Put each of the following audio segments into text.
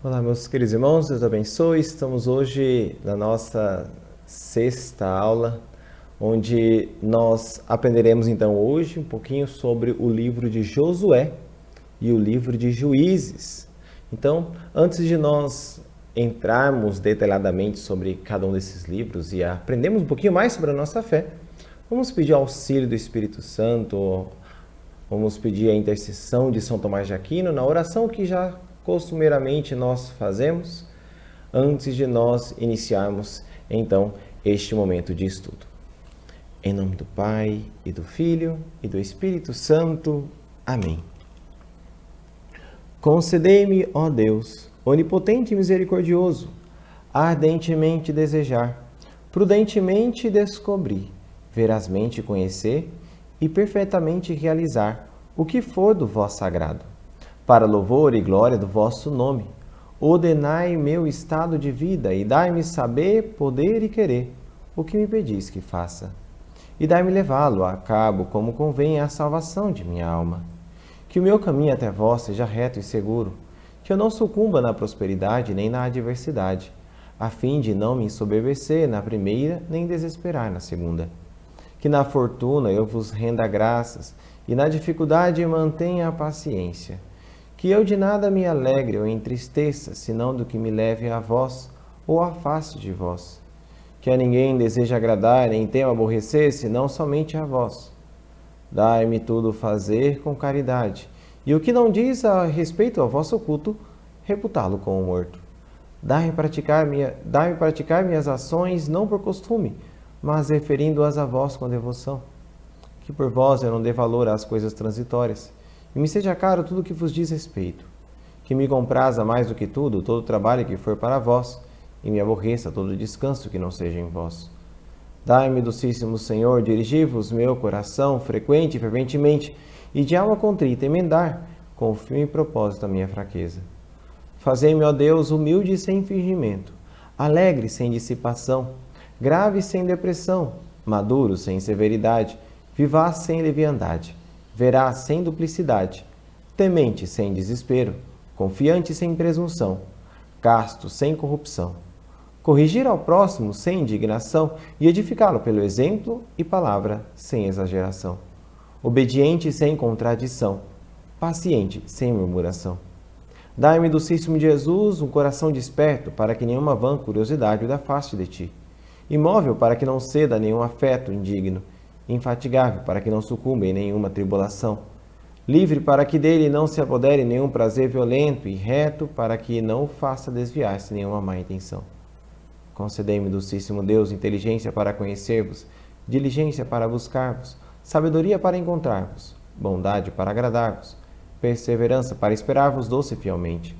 Olá, meus queridos irmãos, Deus abençoe. Estamos hoje na nossa sexta aula, onde nós aprenderemos então hoje um pouquinho sobre o livro de Josué e o livro de Juízes. Então, antes de nós entrarmos detalhadamente sobre cada um desses livros e aprendermos um pouquinho mais sobre a nossa fé, vamos pedir auxílio do Espírito Santo, vamos pedir a intercessão de São Tomás de Aquino na oração que já costumeiramente nós fazemos antes de nós iniciarmos então este momento de estudo. Em nome do Pai, e do Filho, e do Espírito Santo. Amém. Concedei-me, ó Deus, onipotente e misericordioso, ardentemente desejar, prudentemente descobrir, verazmente conhecer e perfeitamente realizar o que for do vosso sagrado, para louvor e glória do vosso nome. Ordenai meu estado de vida e dai-me saber, poder e querer o que me pedis que faça. E dai-me levá-lo a cabo como convém à salvação de minha alma. Que o meu caminho até vós seja reto e seguro, que eu não sucumba na prosperidade nem na adversidade, a fim de não me ensoberbecer na primeira nem desesperar na segunda. Que na fortuna eu vos renda graças e na dificuldade mantenha a paciência. Que eu de nada me alegre ou entristeça, senão do que me leve a vós ou afaste de vós. Que a ninguém deseje agradar, nem temo aborrecer, senão somente a vós. Dai-me tudo fazer com caridade, e o que não diz a respeito ao vosso culto, reputá-lo como morto. Dai-me praticar minhas ações não por costume, mas referindo-as a vós com devoção. Que por vós eu não dê valor às coisas transitórias, e me seja caro tudo o que vos diz respeito. Que me compraza mais do que tudo todo o trabalho que for para vós, e me aborreça todo o descanso que não seja em vós. Dai-me, docíssimo Senhor, dirigi-vos meu coração frequente e ferventemente, e de alma contrita emendar, com o firme propósito a minha fraqueza. Fazei-me, ó Deus, humilde sem fingimento, alegre sem dissipação, grave sem depressão, maduro sem severidade, vivaz sem leviandade, veraz sem duplicidade, temente sem desespero, confiante sem presunção, casto sem corrupção. Corrigir ao próximo sem indignação e edificá-lo pelo exemplo e palavra sem exageração. Obediente sem contradição, paciente sem murmuração. Dai-me, docíssimo Jesus, um coração desperto para que nenhuma vã curiosidade o afaste de ti. Imóvel para que não ceda a nenhum afeto indigno, infatigável para que não sucumba em nenhuma tribulação, livre para que dele não se apodere nenhum prazer violento e reto para que não o faça desviar-se nenhuma má intenção. Concedei-me, docíssimo Deus, inteligência para conhecer-vos, diligência para buscar-vos, sabedoria para encontrar-vos, bondade para agradar-vos, perseverança para esperar-vos doce e fielmente,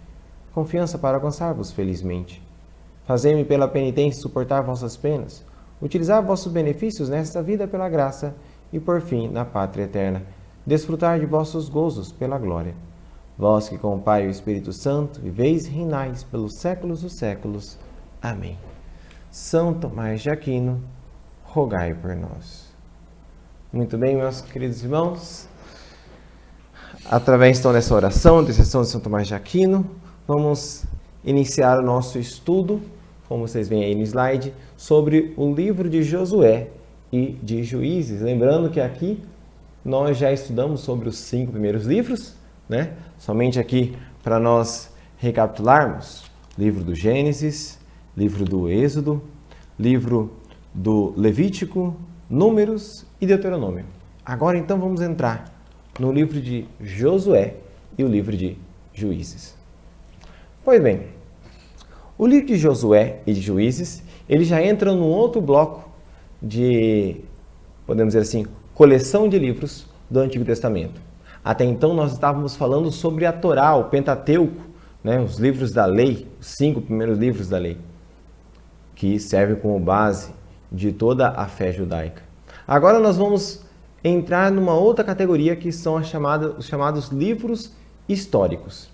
confiança para alcançar-vos felizmente. Fazei-me pela penitência suportar vossas penas, utilizar vossos benefícios nesta vida pela graça e, por fim, na pátria eterna, desfrutar de vossos gozos pela glória. Vós que com o Pai e o Espírito Santo viveis e reinais pelos séculos dos séculos. Amém. São Tomás de Aquino, rogai por nós. Muito bem, meus queridos irmãos, através então dessa oração, intercessão de São Tomás de Aquino, vamos iniciar o nosso estudo, como vocês veem aí no slide, sobre o livro de Josué e de Juízes. Lembrando que aqui nós já estudamos sobre os 5 primeiros livros, né? Somente aqui para nós recapitularmos: livro do Gênesis, livro do Êxodo, livro do Levítico, Números e Deuteronômio. Agora então vamos entrar no livro de Josué e o livro de Juízes. Pois bem, o livro de Josué e de Juízes, ele já entra num outro bloco de, podemos dizer assim, coleção de livros do Antigo Testamento. Até então nós estávamos falando sobre a Torá, o Pentateuco, né, os livros da lei, os 5 primeiros livros da lei, que servem como base de toda a fé judaica. Agora nós vamos entrar numa outra categoria que são os chamados livros históricos.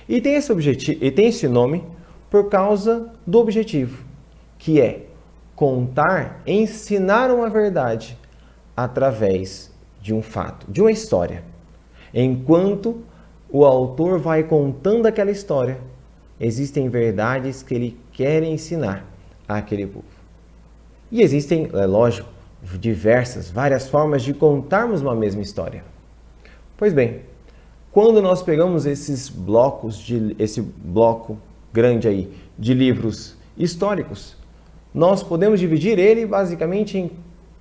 E tem esse nome por causa do objetivo, que é contar, ensinar uma verdade através de um fato, de uma história. Enquanto o autor vai contando aquela história, existem verdades que ele quer ensinar àquele povo. E existem, é lógico, várias formas de contarmos uma mesma história. Pois bem, quando nós pegamos esse bloco grande aí de livros históricos, nós podemos dividir ele basicamente em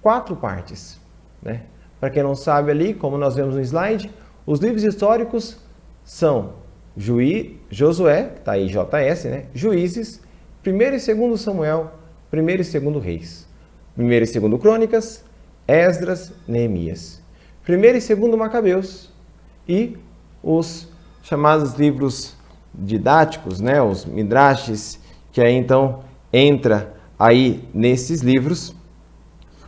4 partes, né? Para quem não sabe ali, como nós vemos no slide, os livros históricos são Josué, tá aí JS, né? Juízes, 1º e 2º Samuel, 1º e 2º Reis, 1º e 2º Crônicas, Esdras, Neemias, 1º e 2º Macabeus e os chamados livros didáticos, né? Os midrashes, que aí então entra aí nesses livros,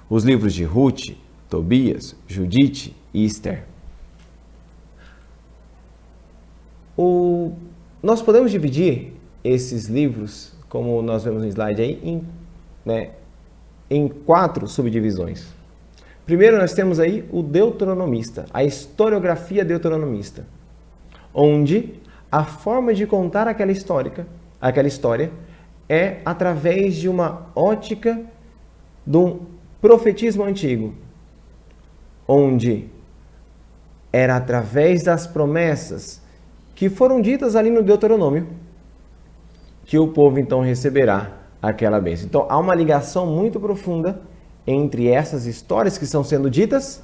os livros de Ruth, Tobias, Judite e Esther. Nós podemos dividir esses livros, como nós vemos no slide aí, em 4 subdivisões. Primeiro nós temos aí o Deuteronomista, a historiografia deuteronomista, onde a forma de contar aquela história é através de uma ótica de um profetismo antigo, onde era através das promessas que foram ditas ali no Deuteronômio que o povo então receberá aquela bênção. Então há uma ligação muito profunda entre essas histórias que estão sendo ditas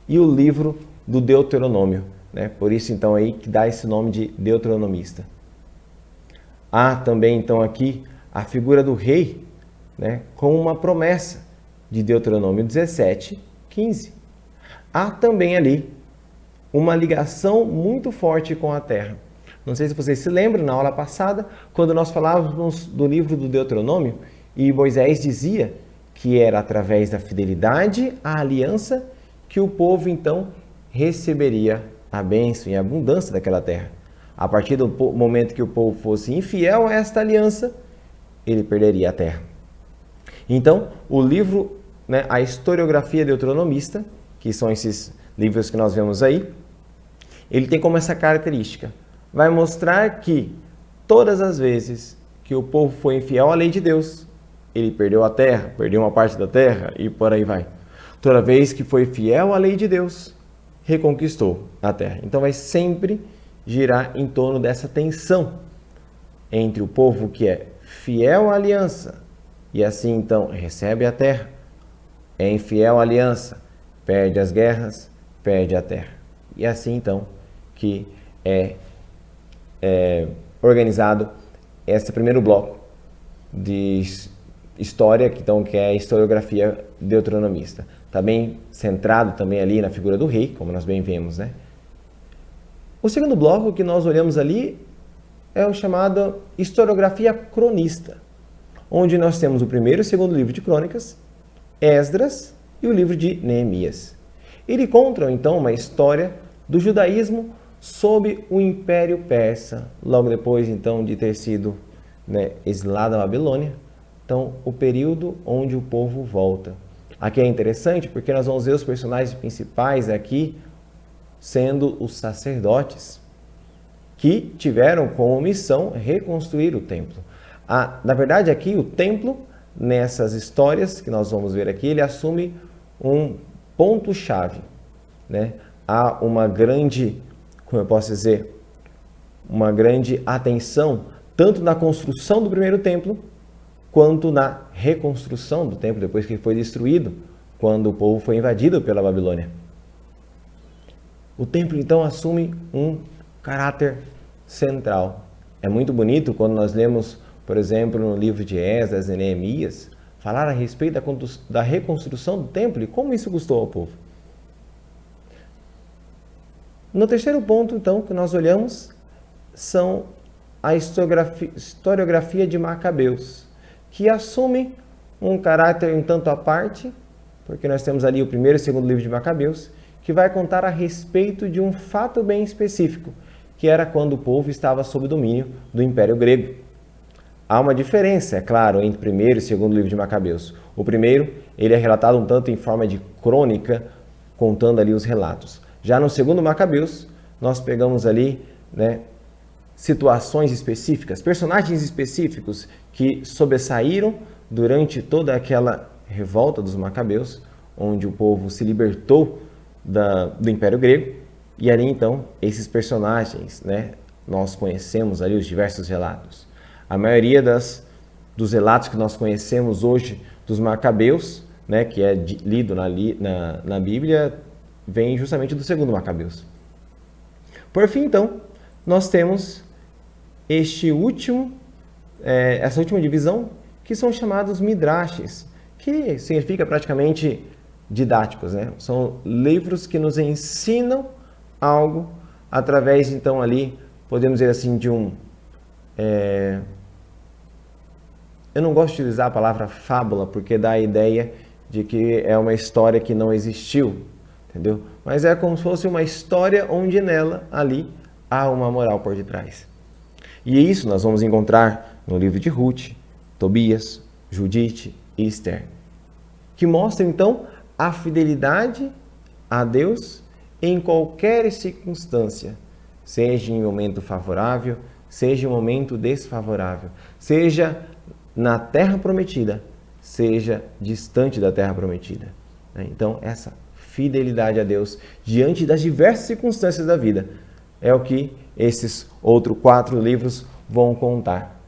e o livro do Deuteronômio, né? Por isso então aí que dá esse nome de deuteronomista. Há também então aqui a figura do rei, né, com uma promessa de Deuteronômio 17, 15. Há também ali uma ligação muito forte com a terra. Não sei se vocês se lembram, na aula passada, quando nós falávamos do livro do Deuteronômio, e Moisés dizia que era através da fidelidade à aliança que o povo então receberia a bênção e a abundância daquela terra. A partir do momento que o povo fosse infiel a esta aliança, ele perderia a terra. Então, o livro, né, a historiografia deuteronomista, que são esses livros que nós vemos aí, ele tem como essa característica. Vai mostrar que todas as vezes que o povo foi infiel à lei de Deus, ele perdeu a terra, perdeu uma parte da terra e por aí vai. Toda vez que foi fiel à lei de Deus, reconquistou a terra. Então vai sempre girar em torno dessa tensão entre o povo que é fiel à aliança e assim então recebe a terra, é infiel à aliança, perde as guerras, perde a terra. E assim então que é organizado esse primeiro bloco de história, que é a historiografia deuteronomista. Está bem centrado também ali na figura do rei, como nós bem vemos, né? O segundo bloco que nós olhamos ali é o chamado historiografia cronista, onde nós temos o 1º e 2º livro de Crônicas, Esdras e o livro de Neemias. Ele conta então uma história do judaísmo sob o Império Persa, logo depois então de ter sido, né, exilado à Babilônia. Então, o período onde o povo volta. Aqui é interessante porque nós vamos ver os personagens principais aqui sendo os sacerdotes, que tiveram como missão reconstruir o templo. Na verdade, aqui o templo, nessas histórias que nós vamos ver aqui, ele assume um ponto-chave, né? Há uma grande, como eu posso dizer, uma grande atenção, tanto na construção do primeiro templo, quanto na reconstrução do templo, depois que foi destruído, quando o povo foi invadido pela Babilônia. O templo, então, assume um caráter central. É muito bonito quando nós lemos, por exemplo, no livro de Esdras e Neemias, falar a respeito da reconstrução do templo e como isso custou ao povo. No terceiro ponto, então, que nós olhamos, são a historiografia de Macabeus, que assume um caráter um tanto à parte, porque nós temos ali o 1º e 2º livro de Macabeus, que vai contar a respeito de um fato bem específico, que era quando o povo estava sob o domínio do Império Grego. Há uma diferença, é claro, entre o 1º e 2º livro de Macabeus. O primeiro, ele é relatado um tanto em forma de crônica, contando ali os relatos. Já no 2º Macabeus, nós pegamos ali, né, situações específicas, personagens específicos que sobressaíram durante toda aquela revolta dos Macabeus, onde o povo se libertou do Império Grego. E ali então, esses personagens, né, nós conhecemos ali os diversos relatos. A maioria dos relatos que nós conhecemos hoje dos Macabeus, né, que é lido na Bíblia, vem justamente do segundo Macabeus. Por fim, então, nós temos essa última divisão, que são chamados midrashes, que significa praticamente didáticos, né? São livros que nos ensinam algo através, então, ali, podemos dizer assim, de um... Eu não gosto de utilizar a palavra fábula, porque dá a ideia de que é uma história que não existiu, entendeu? Mas é como se fosse uma história onde nela, ali, há uma moral por detrás. E isso nós vamos encontrar no livro de Ruth, Tobias, Judite e Esther, que mostram então a fidelidade a Deus em qualquer circunstância, seja em momento favorável, seja em momento desfavorável, seja na terra prometida, seja distante da terra prometida. Então, essa fidelidade a Deus diante das diversas circunstâncias da vida é o que esses outros 4 livros vão contar.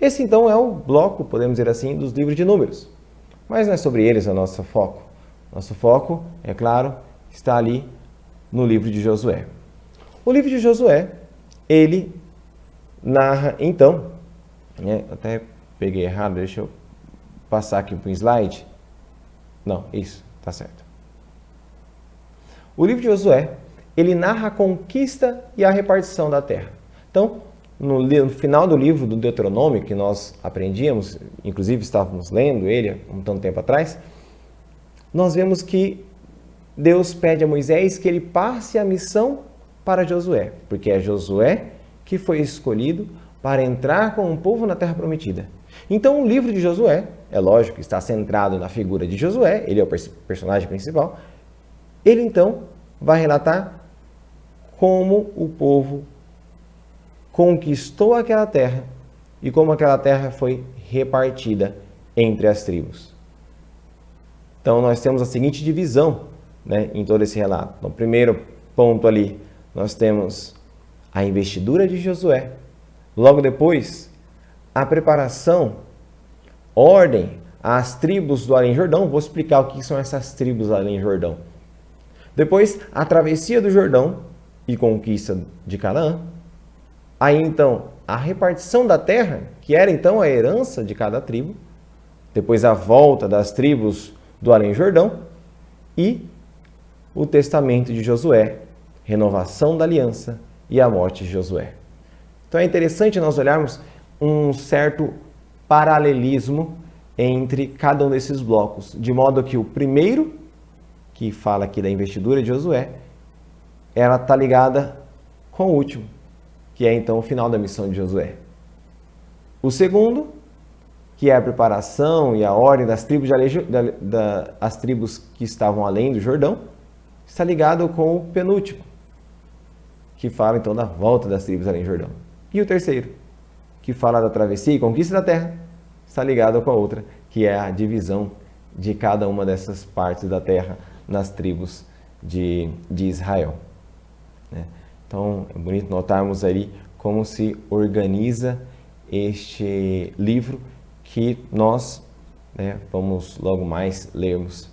Esse, então, é o bloco, podemos dizer assim, dos livros de Números. Mas não é sobre eles o nosso foco. Nosso foco, é claro, está ali no livro de Josué. O livro de Josué, ele narra, então, até peguei errado, deixa eu passar aqui para o slide. Não, isso, tá certo. O livro de Josué, ele narra a conquista e a repartição da terra. Então, no final do livro do Deuteronômio, que nós aprendíamos, inclusive estávamos lendo ele há um tanto tempo atrás, nós vemos que Deus pede a Moisés que ele passe a missão para Josué, porque é Josué que foi escolhido para entrar com o povo na terra prometida. Então, o livro de Josué, é lógico, está centrado na figura de Josué, ele é o personagem principal. Ele, então, vai relatar como o povo conquistou aquela terra e como aquela terra foi repartida entre as tribos. Então, nós temos a seguinte divisão, né, em todo esse relato. No primeiro ponto ali, nós temos a investidura de Josué. Logo depois, a preparação, ordem às tribos do Além Jordão. Vou explicar o que são essas tribos do Além Jordão. Depois, a travessia do Jordão e conquista de Canaã. Aí, então, a repartição da terra, que era, então, a herança de cada tribo. Depois, a volta das tribos do Além Jordão. E o testamento de Josué, renovação da aliança e a morte de Josué. Então, é interessante nós olharmos um certo paralelismo entre cada um desses blocos, de modo que o primeiro, que fala aqui da investidura de Josué, ela está ligada com o último, que é então o final da missão de Josué. O segundo, que é a preparação e a ordem das tribos, as tribos que estavam além do Jordão, está ligado com o penúltimo, que fala então da volta das tribos além do Jordão. E o terceiro, que fala da travessia e conquista da terra, está ligado com a outra, que é a divisão de cada uma dessas partes da terra nas tribos de Israel. Então, é bonito notarmos ali como se organiza este livro que nós vamos logo mais lermos.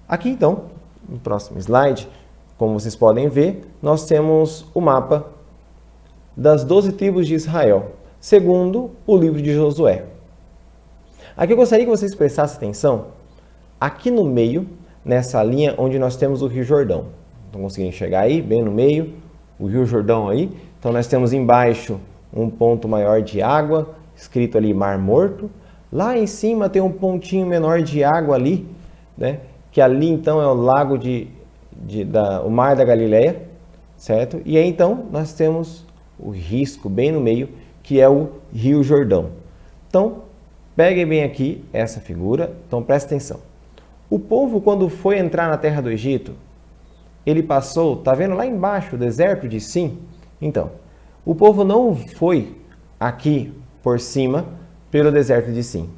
Aqui, então, no próximo slide, como vocês podem ver, nós temos o mapa das 12 tribos de Israel, segundo o livro de Josué. Aqui eu gostaria que vocês prestassem atenção, aqui no meio, nessa linha onde nós temos o Rio Jordão. Estão conseguindo enxergar aí, bem no meio, o Rio Jordão aí. Então nós temos embaixo um ponto maior de água, escrito ali Mar Morto. Lá em cima tem um pontinho menor de água ali, né? Que ali então é o lago o Mar da Galileia, certo? E aí então nós temos o risco bem no meio, que é o Rio Jordão. Então, peguem bem aqui essa figura, então presta atenção. O povo, quando foi entrar na terra do Egito, ele passou, tá vendo lá embaixo o deserto de Sim? Então, O povo não foi aqui por cima pelo deserto de Sim.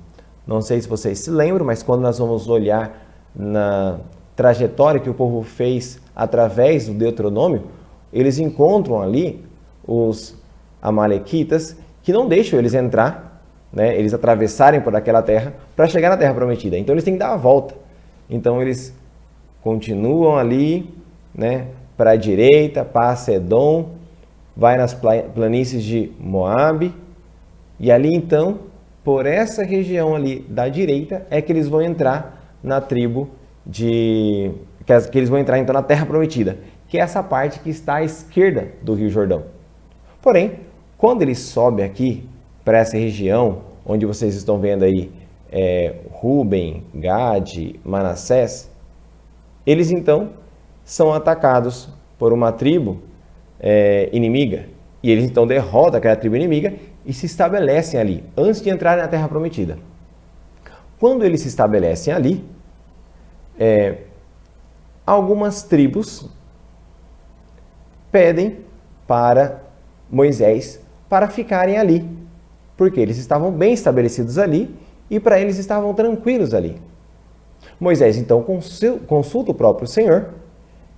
Não sei se vocês se lembram, mas quando nós vamos olhar na trajetória que o povo fez através do Deuteronômio, eles encontram ali os amalequitas que não deixam eles entrar, né, eles atravessarem por aquela terra para chegar na terra prometida. Então eles têm que dar a volta. Então eles continuam ali, né, para a direita, passa Edom, vai nas planícies de Moabe, e ali então, por essa região ali da direita, é que eles vão entrar na tribo que eles vão entrar então na terra prometida, que é essa parte que está à esquerda do Rio Jordão. Porém, quando ele sobe aqui para essa região, onde vocês estão vendo aí Ruben, Gade, Manassés, eles então são atacados por uma tribo inimiga. E eles então derrotam aquela tribo inimiga e se estabelecem ali, antes de entrar na terra prometida. Quando eles se estabelecem ali, algumas tribos pedem para Moisés para ficarem ali, porque eles estavam bem estabelecidos ali e para eles estavam tranquilos ali. Moisés então consulta o próprio Senhor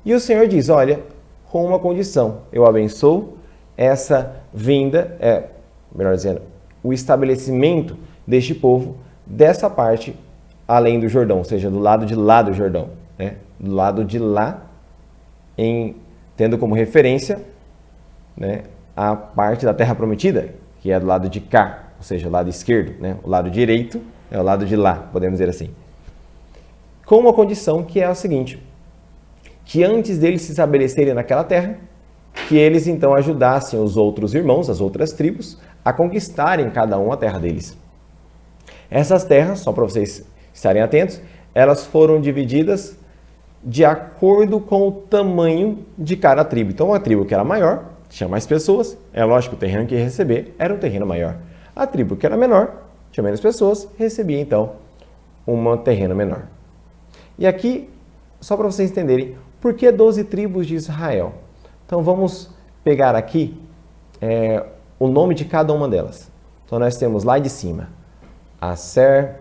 e o Senhor diz, olha, com uma condição, eu abençoo essa vinda, melhor dizendo, o estabelecimento deste povo dessa parte além do Jordão, ou seja, do lado de lá do Jordão, né? Do lado de lá, tendo como referência, né, a parte da terra prometida, que é do lado de cá, ou seja, o lado esquerdo, né? O lado direito é o lado de lá, podemos dizer assim. Com uma condição que é a seguinte, que antes deles se estabelecerem naquela terra, que eles então ajudassem os outros irmãos, as outras tribos, a conquistarem cada um a terra deles. Essas terras, só para vocês estarem atentos, elas foram divididas de acordo com o tamanho de cada tribo. Então, a tribo que era maior, tinha mais pessoas, é lógico que o terreno que ia receber era um terreno maior. A tribo que era menor, tinha menos pessoas, recebia então um terreno menor. E aqui, só para vocês entenderem, por que 12 tribos de Israel? Então, vamos pegar aqui o nome de cada uma delas. Então, nós temos lá de cima, Aser,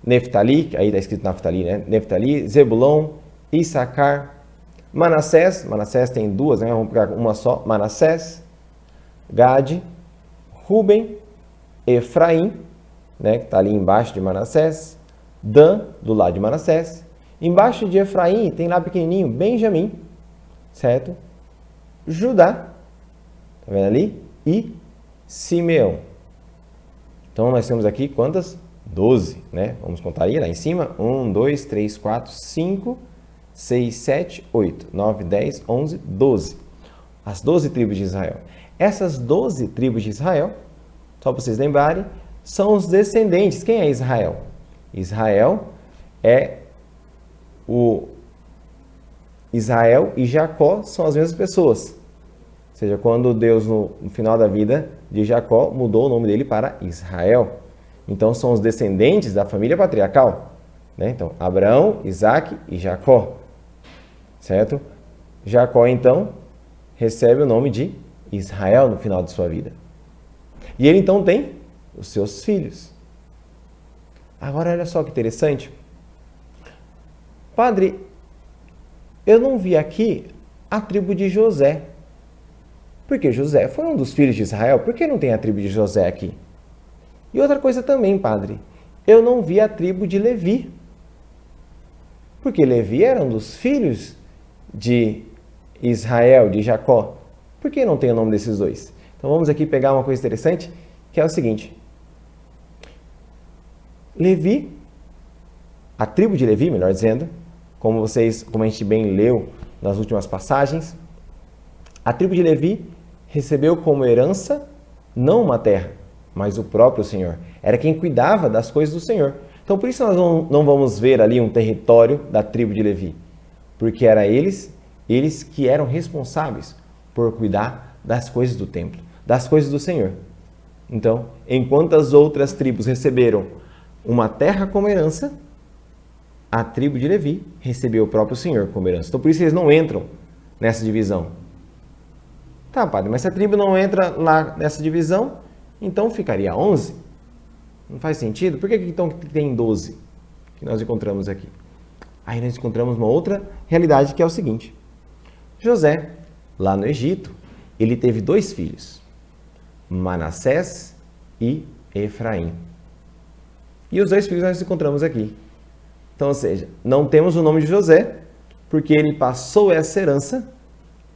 Neftali, aí está escrito Naftali, né? Neftali, Zebulon, Issacar, Manassés tem duas, né? Vamos pegar uma só, Manassés, Gade, Ruben, Efraim, né? Que está ali embaixo de Manassés, Dan, do lado de Manassés, embaixo de Efraim tem lá pequenininho, Benjamim, certo? Judá, tá vendo ali? E Simeão. Então, nós temos aqui quantas? 12, né? Vamos contar aí, lá em cima. 1, 2, 3, 4, 5, 6, 7, 8, 9, 10, 11, 12. As 12 tribos de Israel. Essas 12 tribos de Israel, só para vocês lembrarem, são os descendentes. Quem é Israel? Israel e Jacó são as mesmas pessoas. Ou seja, quando Deus, no final da vida de Jacó, mudou o nome dele para Israel. Então, são os descendentes da família patriarcal, né? Então, Abraão, Isaac e Jacó, certo? Jacó, então, recebe o nome de Israel no final de sua vida. E ele, então, tem os seus filhos. Agora, olha só que interessante. Padre, eu não vi aqui a tribo de José. Porque José foi um dos filhos de Israel. Por que não tem a tribo de José aqui? E outra coisa também, padre, eu não vi a tribo de Levi. Porque Levi era um dos filhos de Israel, de Jacó. Por que não tem o nome desses dois? Então vamos aqui pegar uma coisa interessante, que é o seguinte. Levi, a tribo de Levi, melhor dizendo, como a gente bem leu nas últimas passagens, a tribo de Levi recebeu como herança não uma terra, mas o próprio Senhor. Era quem cuidava das coisas do Senhor. Então, por isso nós não vamos ver ali um território da tribo de Levi, porque era eles que eram responsáveis por cuidar das coisas do templo, das coisas do Senhor. Então, enquanto as outras tribos receberam uma terra como herança, a tribo de Levi recebeu o próprio Senhor como herança. Então, por isso eles não entram nessa divisão. Tá, padre, mas se a tribo não entra lá nessa divisão, então ficaria 11? Não faz sentido? Por que então tem 12 que nós encontramos aqui? Aí nós encontramos uma outra realidade que é o seguinte. José, lá no Egito, ele teve 2 filhos, Manassés e Efraim. E os 2 filhos nós encontramos aqui. Então, ou seja, não temos o nome de José, porque ele passou essa herança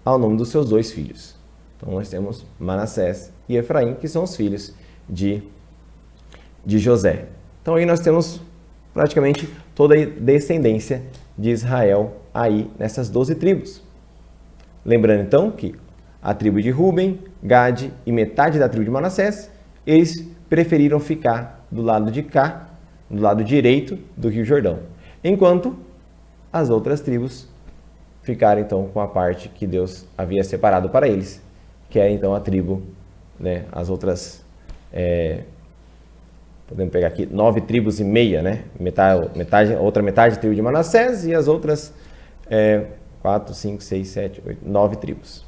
ao nome dos seus 2 filhos. Então, nós temos Manassés e Efraim, que são os filhos de José. Então, aí nós temos praticamente toda a descendência de Israel aí nessas 12 tribos. Lembrando, então, que a tribo de Ruben, Gade e metade da tribo de Manassés, eles preferiram ficar do lado de cá, do lado direito do Rio Jordão, enquanto as outras tribos ficaram, então, com a parte que Deus havia separado para eles, que é, então, a tribo, né, as outras, podemos pegar aqui, 9 tribos e meia, né, outra metade tribo de Manassés e as outras 4, 5, 6, 7, 8, 9 tribos.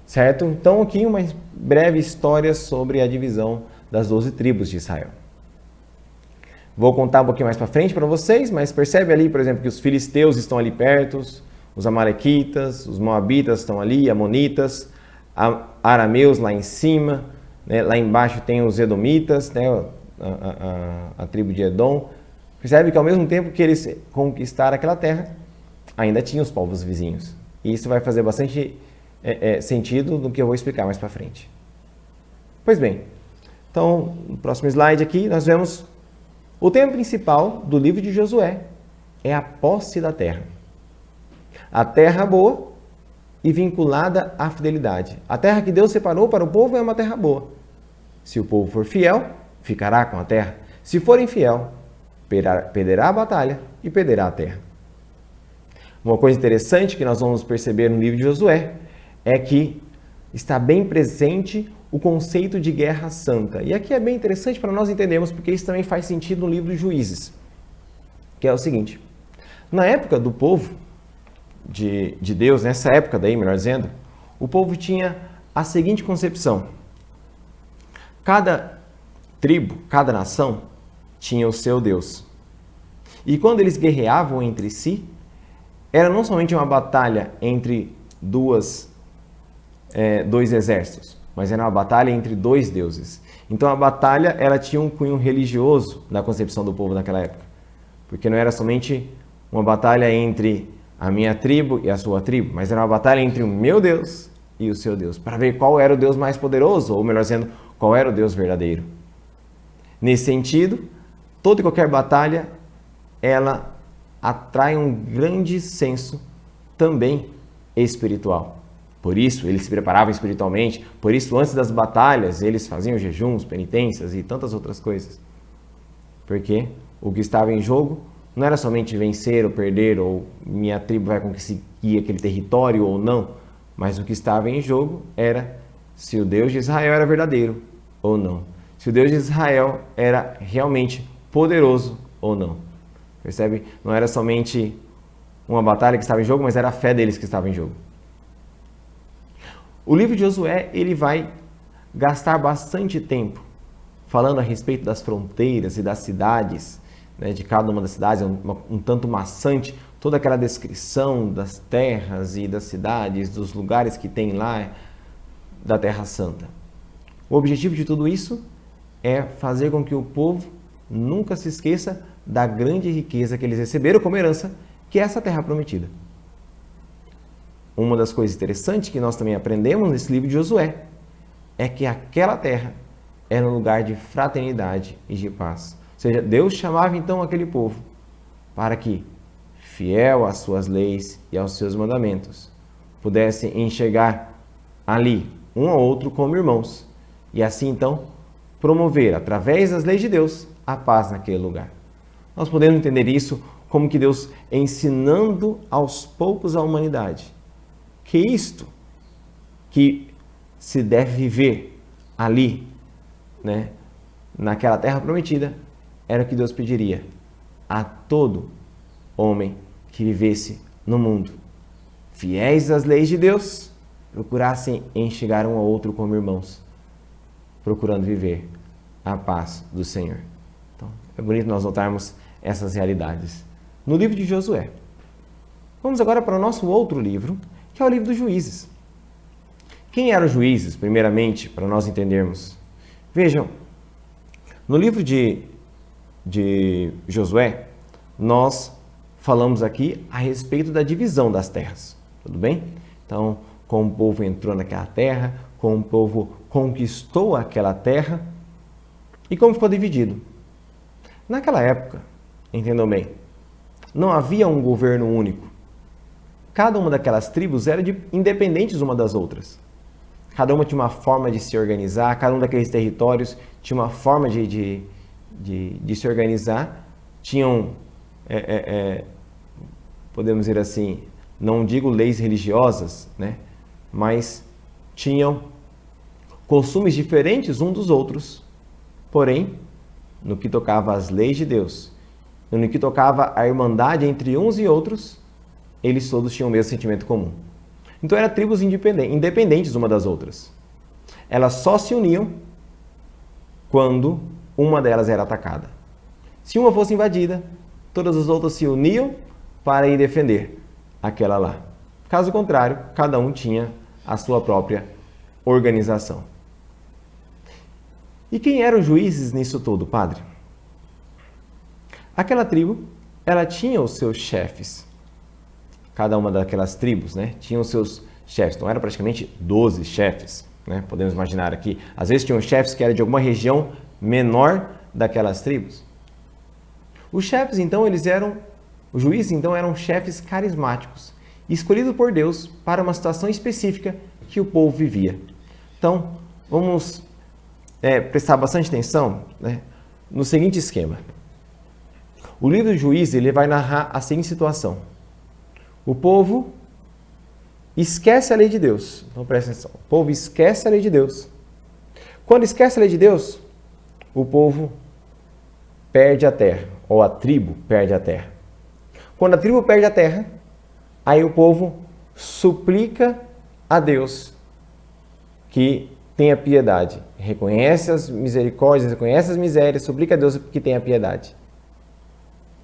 Certo? Então, aqui uma breve história sobre a divisão das 12 tribos de Israel. Vou contar um pouquinho mais para frente para vocês, mas percebe ali, por exemplo, que os filisteus estão ali perto, os amalequitas, os moabitas estão ali, amonitas, arameus lá em cima, né? Lá embaixo tem os edomitas, né? a tribo de Edom. Percebe que ao mesmo tempo que eles conquistaram aquela terra, ainda tinha os povos vizinhos. E isso vai fazer bastante sentido no que eu vou explicar mais para frente. Pois bem, então, no próximo slide aqui, nós vemos o tema principal do livro de Josué é a posse da terra. A terra boa e vinculada à fidelidade. A terra que Deus separou para o povo é uma terra boa. Se o povo for fiel, ficará com a terra. Se for infiel, perderá a batalha e perderá a terra. Uma coisa interessante que nós vamos perceber no livro de Josué é que está bem presente o conceito de guerra santa. E aqui é bem interessante para nós entendermos, porque isso também faz sentido no livro de Juízes, que é o seguinte. Na época do povo de Deus, nessa época daí, melhor dizendo, o povo tinha a seguinte concepção. Cada tribo, cada nação tinha o seu Deus. E quando eles guerreavam entre si, era não somente uma batalha entre dois exércitos, mas era uma batalha entre 2 deuses. Então a batalha ela tinha um cunho religioso na concepção do povo naquela época, porque não era somente uma batalha entre a minha tribo e a sua tribo, mas era uma batalha entre o meu Deus e o seu Deus, para ver qual era o Deus mais poderoso, ou melhor dizendo, qual era o Deus verdadeiro. Nesse sentido, toda e qualquer batalha, ela atrai um grande senso também espiritual. Por isso, eles se preparavam espiritualmente, por isso, antes das batalhas, eles faziam jejuns, penitências e tantas outras coisas. Porque o que estava em jogo não era somente vencer ou perder, ou minha tribo vai conseguir aquele território ou não, mas o que estava em jogo era se o Deus de Israel era verdadeiro ou não. Se o Deus de Israel era realmente poderoso ou não. Percebe? Não era somente uma batalha que estava em jogo, mas era a fé deles que estava em jogo. O livro de Josué, ele vai gastar bastante tempo falando a respeito das fronteiras e das cidades, né, de cada uma das cidades, um tanto maçante, toda aquela descrição das terras e das cidades, dos lugares que tem lá da Terra Santa. O objetivo de tudo isso é fazer com que o povo nunca se esqueça da grande riqueza que eles receberam como herança, que é essa terra prometida. Uma das coisas interessantes que nós também aprendemos nesse livro de Josué é que aquela terra era um lugar de fraternidade e de paz. Ou seja, Deus chamava então aquele povo para que, fiel às suas leis e aos seus mandamentos, pudessem enxergar ali um ao outro como irmãos e assim então promover, através das leis de Deus, a paz naquele lugar. Nós podemos entender isso como que Deus ensinando aos poucos a humanidade que isto que se deve viver ali, né, naquela terra prometida, era o que Deus pediria a todo homem que vivesse no mundo, fiéis às leis de Deus, procurassem enxergar um ao outro como irmãos, procurando viver a paz do Senhor. Então, é bonito nós notarmos essas realidades no livro de Josué. Vamos agora para o nosso outro livro, que é o livro dos Juízes. Quem eram os juízes, primeiramente, para nós entendermos? Vejam, no livro de Josué, nós falamos aqui a respeito da divisão das terras, tudo bem? Então, como o povo entrou naquela terra, como o povo conquistou aquela terra e como ficou dividido. Naquela época, entendam bem, não havia um governo único. Cada uma daquelas tribos era independentes uma das outras. Cada uma tinha uma forma de se organizar, cada um daqueles territórios tinha uma forma de se organizar. Tinham, podemos dizer assim, não digo leis religiosas, né? Mas tinham costumes diferentes uns dos outros. Porém, no que tocava às leis de Deus, no que tocava à irmandade entre uns e outros, eles todos tinham o mesmo sentimento comum. Então eram tribos independentes uma das outras. Elas só se uniam quando uma delas era atacada. Se uma fosse invadida, todas as outras se uniam para ir defender aquela lá. Caso contrário, cada um tinha a sua própria organização. E quem eram os juízes nisso tudo, padre? Aquela tribo, ela tinha os seus chefes. Cada uma daquelas tribos, né, tinha os seus chefes. Então, eram praticamente 12 chefes, né? Podemos imaginar aqui. Às vezes tinham chefes que eram de alguma região menor daquelas tribos. Os chefes, então, os juízes, então, eram chefes carismáticos, escolhidos por Deus para uma situação específica que o povo vivia. Então, vamos prestar bastante atenção, né, no seguinte esquema. O livro do Juízes, ele vai narrar a seguinte situação. O povo esquece a lei de Deus. Então, presta atenção. O povo esquece a lei de Deus. Quando esquece a lei de Deus, o povo perde a terra, ou a tribo perde a terra. Quando a tribo perde a terra, aí o povo suplica a Deus que tenha piedade. Reconhece as misericórdias, reconhece as misérias, suplica a Deus que tenha piedade.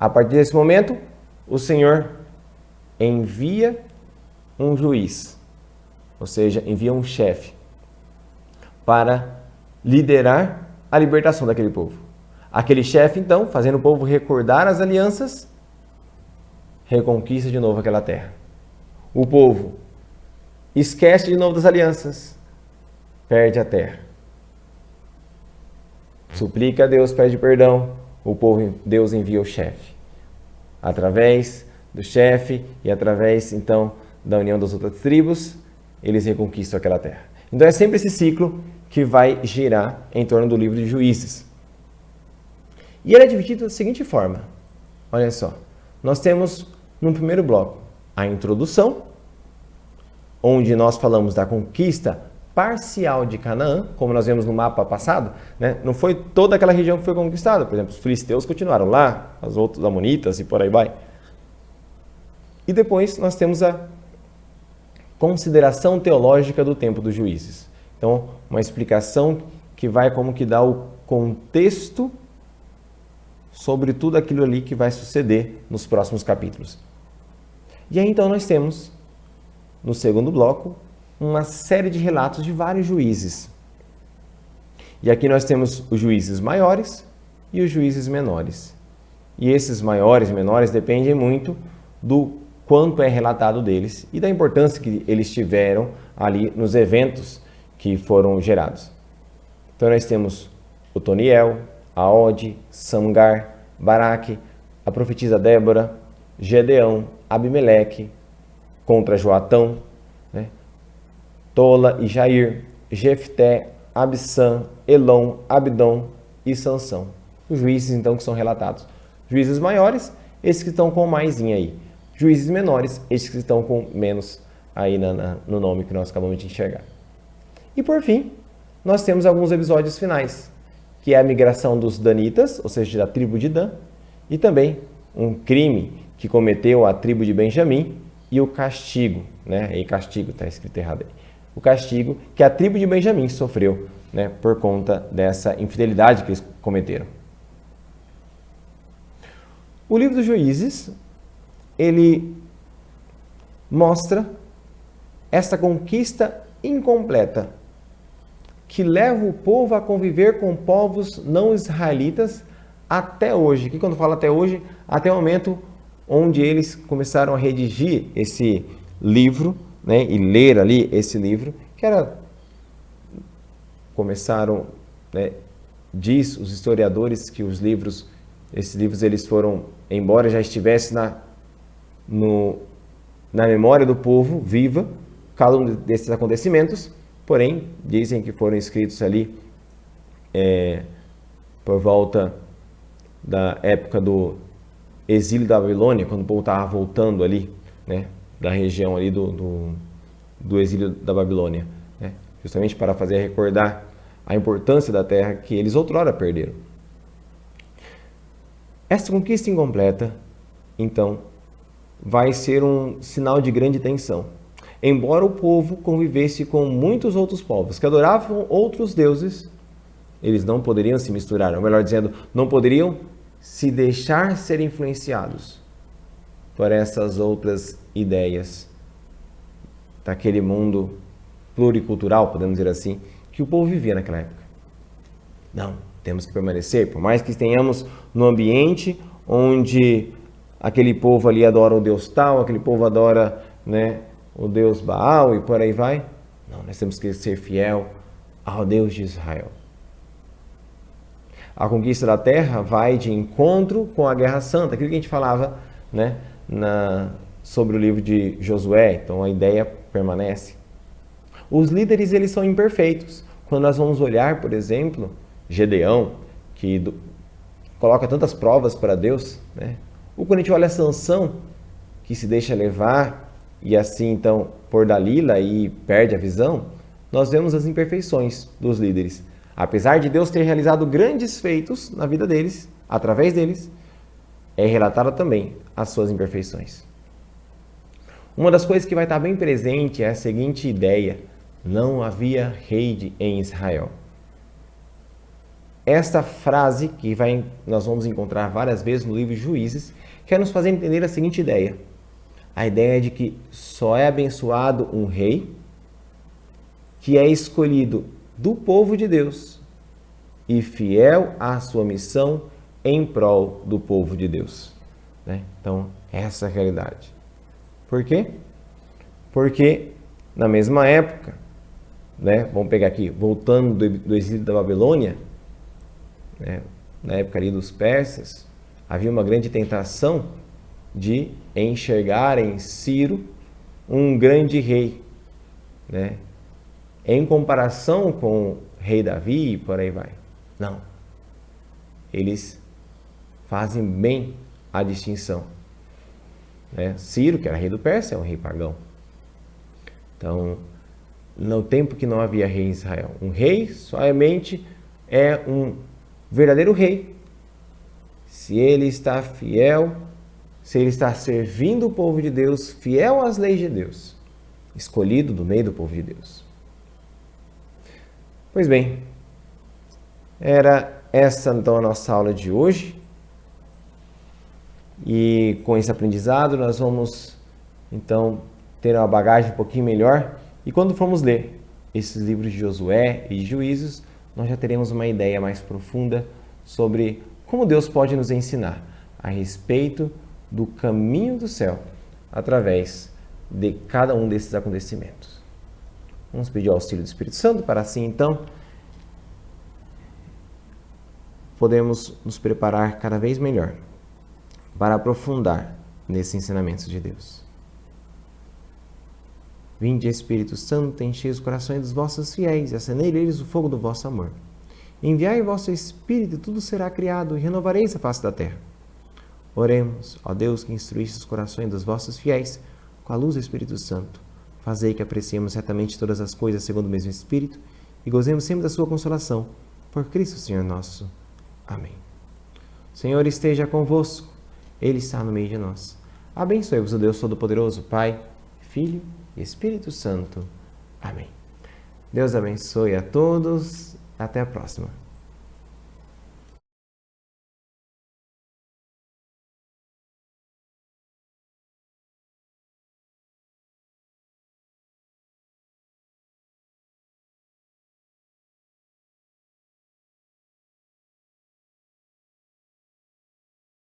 A partir desse momento, o Senhor envia um juiz, ou seja, envia um chefe para liderar a libertação daquele povo. Aquele chefe, então, fazendo o povo recordar as alianças, reconquista de novo aquela terra. O povo esquece de novo das alianças, perde a terra. Suplica a Deus, pede perdão, Deus envia o chefe. Através do chefe e através, então, da união das outras tribos, eles reconquistam aquela terra. Então é sempre esse ciclo que vai girar em torno do livro de Juízes. E ele é dividido da seguinte forma. Olha só. Nós temos, no primeiro bloco, a introdução, onde nós falamos da conquista parcial de Canaã, como nós vemos no mapa passado, né? Não foi toda aquela região que foi conquistada. Por exemplo, os filisteus continuaram lá, os outros amonitas e por aí vai. E depois nós temos a consideração teológica do tempo dos juízes. Então, uma explicação que vai como que dar o contexto sobre tudo aquilo ali que vai suceder nos próximos capítulos. E aí então nós temos, no segundo bloco, uma série de relatos de vários juízes. E aqui nós temos os juízes maiores e os juízes menores. E esses maiores e menores dependem muito do quanto é relatado deles e da importância que eles tiveram ali nos eventos que foram gerados. Então nós temos Otoniel, Aode, Samgar, Baraque, a profetisa Débora, Gedeão, Abimeleque, contra Joatão, né? Tola e Jair, Jefté, Abissã, Elon, Abdom e Sansão. Os juízes, então, que são relatados. Juízes maiores, esses que estão com maisinho aí. Juízes menores, esses que estão com menos aí no nome que nós acabamos de enxergar. E por fim, nós temos alguns episódios finais, que é a migração dos danitas, ou seja, da tribo de Dan, e também um crime que cometeu a tribo de Benjamim e o castigo, né? Aí castigo, está escrito errado aí. o castigo que a tribo de Benjamim sofreu, né, por conta dessa infidelidade que eles cometeram. O livro dos Juízes, ele mostra essa conquista incompleta que leva o povo a conviver com povos não israelitas até hoje. Que quando falo até hoje, até o momento onde eles começaram a redigir esse livro, né, e ler ali esse livro, que era começaram, né, diz os historiadores que esses livros eles foram, embora já estivesse na memória do povo viva, cada um desses acontecimentos, porém, dizem que foram escritos ali por volta da época do exílio da Babilônia, quando o povo estava voltando ali, né, da região ali do exílio da Babilônia, né, justamente para fazer recordar a importância da terra que eles outrora perderam. Essa conquista incompleta, então, vai ser um sinal de grande tensão. Embora o povo convivesse com muitos outros povos que adoravam outros deuses, eles não poderiam se misturar, ou melhor dizendo, não poderiam se deixar ser influenciados por essas outras ideias daquele mundo pluricultural, podemos dizer assim, que o povo vivia naquela época. Não, temos que permanecer, por mais que estejamos num ambiente onde aquele povo ali adora o Deus tal, aquele povo adora, né, o Deus Baal e por aí vai. Não, nós temos que ser fiel ao Deus de Israel. A conquista da terra vai de encontro com a Guerra Santa, aquilo que a gente falava, né, sobre o livro de Josué. Então a ideia permanece. Os líderes eles são imperfeitos. Quando nós vamos olhar, por exemplo, Gedeão, que coloca tantas provas para Deus, né? Ou quando a gente olha Sansão, que se deixa levar e assim então por Dalila e perde a visão, nós vemos as imperfeições dos líderes. Apesar de Deus ter realizado grandes feitos na vida deles, através deles, é relatada também as suas imperfeições. Uma das coisas que vai estar bem presente é a seguinte ideia: não havia rei em Israel. Esta frase, que nós vamos encontrar várias vezes no livro de Juízes, quer nos fazer entender a seguinte ideia. A ideia de que só é abençoado um rei que é escolhido do povo de Deus e fiel à sua missão em prol do povo de Deus, né? Então, essa é a realidade. Por quê? Porque na mesma época, né, vamos pegar aqui, voltando do exílio da Babilônia, né, na época ali dos persas, havia uma grande tentação de enxergar em Ciro um grande rei, né, em comparação com o rei Davi e por aí vai. Não. Eles fazem bem a distinção, né? Ciro, que era rei do Pérsia, é um rei pagão. Então, no tempo que não havia rei em Israel, um rei somente é um verdadeiro rei se ele está fiel, se ele está servindo o povo de Deus, fiel às leis de Deus, escolhido do meio do povo de Deus. Pois bem, era essa então a nossa aula de hoje. E com esse aprendizado nós vamos então ter uma bagagem um pouquinho melhor. E quando formos ler esses livros de Josué e de Juízes, nós já teremos uma ideia mais profunda sobre como Deus pode nos ensinar a respeito do caminho do céu através de cada um desses acontecimentos. Vamos pedir o auxílio do Espírito Santo para assim então podemos nos preparar cada vez melhor para aprofundar nesses ensinamentos de Deus. Vinde, Espírito Santo, enchei os corações dos vossos fiéis e acendei neles o fogo do vosso amor. Enviai o vosso Espírito e tudo será criado e renovareis a face da terra. Oremos, ó Deus, que instruíste os corações dos vossos fiéis com a luz do Espírito Santo. Fazei que apreciemos certamente todas as coisas segundo o mesmo Espírito e gozemos sempre da sua consolação. Por Cristo, Senhor nosso. Amém. O Senhor esteja convosco. Ele está no meio de nós. Abençoe-vos o Deus Todo-Poderoso, Pai, Filho e Espírito Santo. Amém. Deus abençoe a todos. Até a próxima.